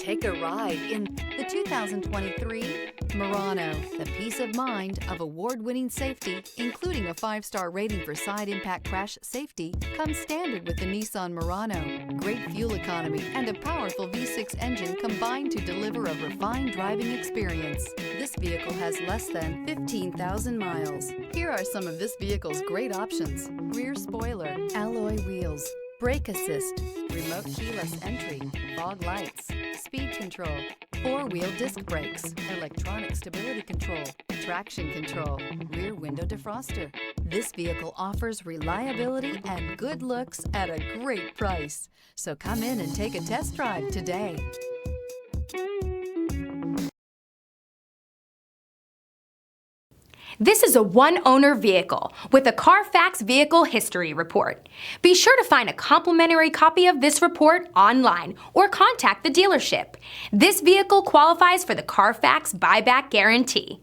Take a ride in the 2023 Murano. The peace of mind of award-winning safety, including a 5-star rating for side impact crash safety, comes standard with the Nissan Murano. Great fuel economy and a powerful V6 engine combine to deliver a refined driving experience. This vehicle has less than 15,000 miles. Here are some of this vehicle's great options: rear spoiler, alloy wheels, brake assist, remote keyless entry, fog lights, speed control, 4-wheel disc brakes, electronic stability control, traction control, rear window defroster. This vehicle offers reliability and good looks at a great price. So come in and take a test drive today. This is a one-owner vehicle with a Carfax Vehicle History Report. Be sure to find a complimentary copy of this report online or contact the dealership. This vehicle qualifies for the Carfax Buyback Guarantee.